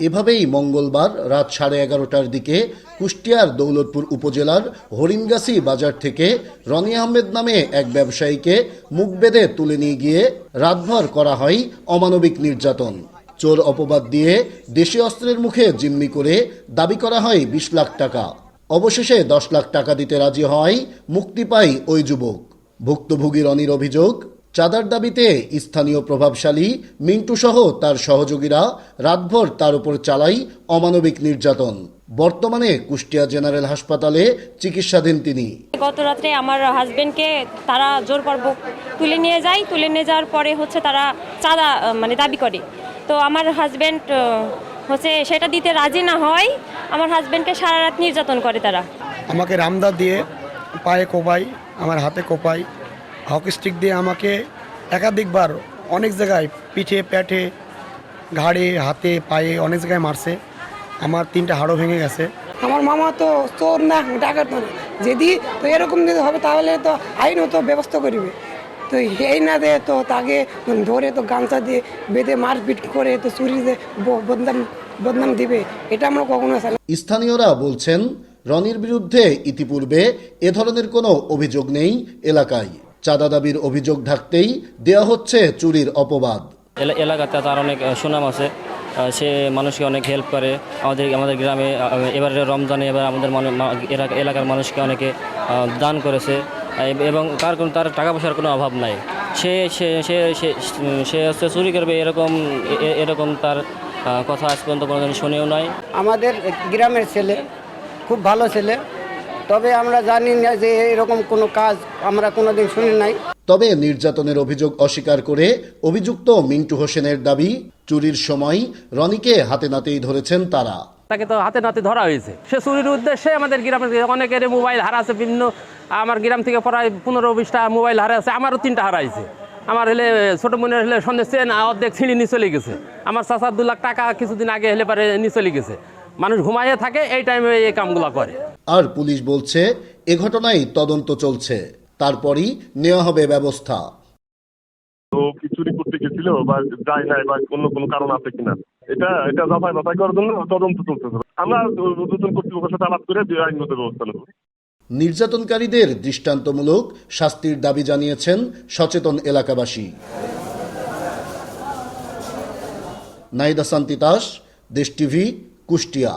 এভাবেই মঙ্গলবার রাত 11:30টার দিকে কুষ্টিয়ার দৌলতপুর উপজেলার হরিণগাছি বাজার থেকে রনি আহমেদ নামে এক ব্যবসায়ীকে মুখ বেঁধে তুলে নিয়ে গিয়ে রাতভর করা হয় অমানবিক নির্যাতন। চোর অপবাদ দিয়ে দেশি অস্ত্রের মুখে জিম্মি করে দাবি করা হয় 20 লাখ টাকা। অবশেষে 10 লাখ টাকা দিতে রাজি হওয়ায় মুক্তি পায় ওই যুবক। ভুক্তভোগী রনির অভিযোগ, চাঁদার দাবিতে স্থানীয় প্রভাবশালী মিন্টু সহ তার সহযোগীরা রাতভর তার উপর চালায় অমানবিক নির্যাতন। বর্তমানে কুষ্টিয়া জেনারেল হাসপাতালে চিকিৎসাধীন তিনি। গত রাত্রে আমার হাজবেন্ডকে তারা জোরপূর্বক তুলে নিয়ে যায়। তুলে নিয়ে যাওয়ার পরে তারা চাঁদা দাবি করে। তো আমার হাজবেন্ড সেটা দিতে রাজি না হয়। আমার হাজবেন্ডকে সারা রাত নির্যাতন করে তারা। আমাকে রামদা দিয়ে পায়ে কোপাই, আমার হাতে কোপাই, হকি স্টিক দিয়ে আমাকে একাধিকবার অনেক জায়গায় পিঠে, পেটে, ঘাড়ে, হাতে, পায়ে অনেক জায়গায় মারছে। আমার 3টা হাড়ও ভেঙে গেছে। আমার মামা তো চোর না, ডাকাত না। যদি তো এরকম যদি হবে তাহলে তো আইনও তো ব্যবস্থা করবে। তো এই না দে তো তাকে ধরে তো গামছা দিয়ে বেঁধে মারপিট করে তো চুরি যে বদনাম দিবে, এটা আমরা কখনো চাই না। স্থানীয়রা বলছেন, রনির বিরুদ্ধে ইতিপূর্বে এ ধরনের কোনো অভিযোগ নেই এলাকায়। চাঁদা দাবির অভিযোগ ঢাকতেই দেয়া হচ্ছে চুরির অপবাদ। এলাকাতে তার অনেক সুনাম আছে, সে মানুষকে অনেক হেল্প করে। আমাদের গ্রামে এবারে রমজানে আমাদের এলাকার মানুষকে অনেকে দান করেছে এবং তার টাকা পয়সার কোনো অভাব নাই। সে হচ্ছে চুরি করবে এরকম তার কথা আজ পর্যন্ত কোনোদিন শুনেও নাই। আমাদের গ্রামের ছেলে খুব ভালো ছেলে, তবে আমরা জানি না যে এরকম কোনো কাজ আমরা কোনোদিন শুনি নাই। তবে নির্যাতনের অভিযোগ অস্বীকার করে অভিযুক্ত মিন্টু হোসেনের দাবি, চুরির সময় রনিকে হাতে নাতেই ধরেছেন তারা। তাকে তো হাতে নাতে ধরা হয়েছে। সে চুরির উদ্দেশ্যে আমাদের গ্রামের অনেকের মোবাইল হারাছে। বিভিন্ন আমার গ্রাম থেকে প্রায় 15-20টা মোবাইল হারাছে। আমারও 3টা হারাইছে। আমার ছোটো বোনের সন্দেহ চেন অর্ধেক ছিঁড়ি নিয়ে চলে গেছে। আমার চাচার 2 লাখ টাকা কিছুদিন আগে পারে নিয়ে চলে গেছে। মানুষ ঘুমাইয়ে থাকে, এই টাইমে এই কামগুলো করে। আর পুলিশ বলছে এ ঘটনায় তদন্ত চলছে, তারপরই নেওয়া হবে ব্যবস্থা। তো কি চুরি করতে গেছিল বা যায় নাই বা অন্য কোনো কারণ আছে কিনা এটা যাচাই করার জন্য তদন্ত চলতেছে। আমরা নতুন কর্তৃপক্ষের সাথে আলাপ করে আইনগত ব্যবস্থা নেব। নির্যাতনকারীদের দৃষ্টান্তমূলক শাস্তির দাবি জানিয়েছেন সচেতন এলাকাবাসী। নাইদা শান্তি দাস, দেশ টিভি, কুষ্টিয়া।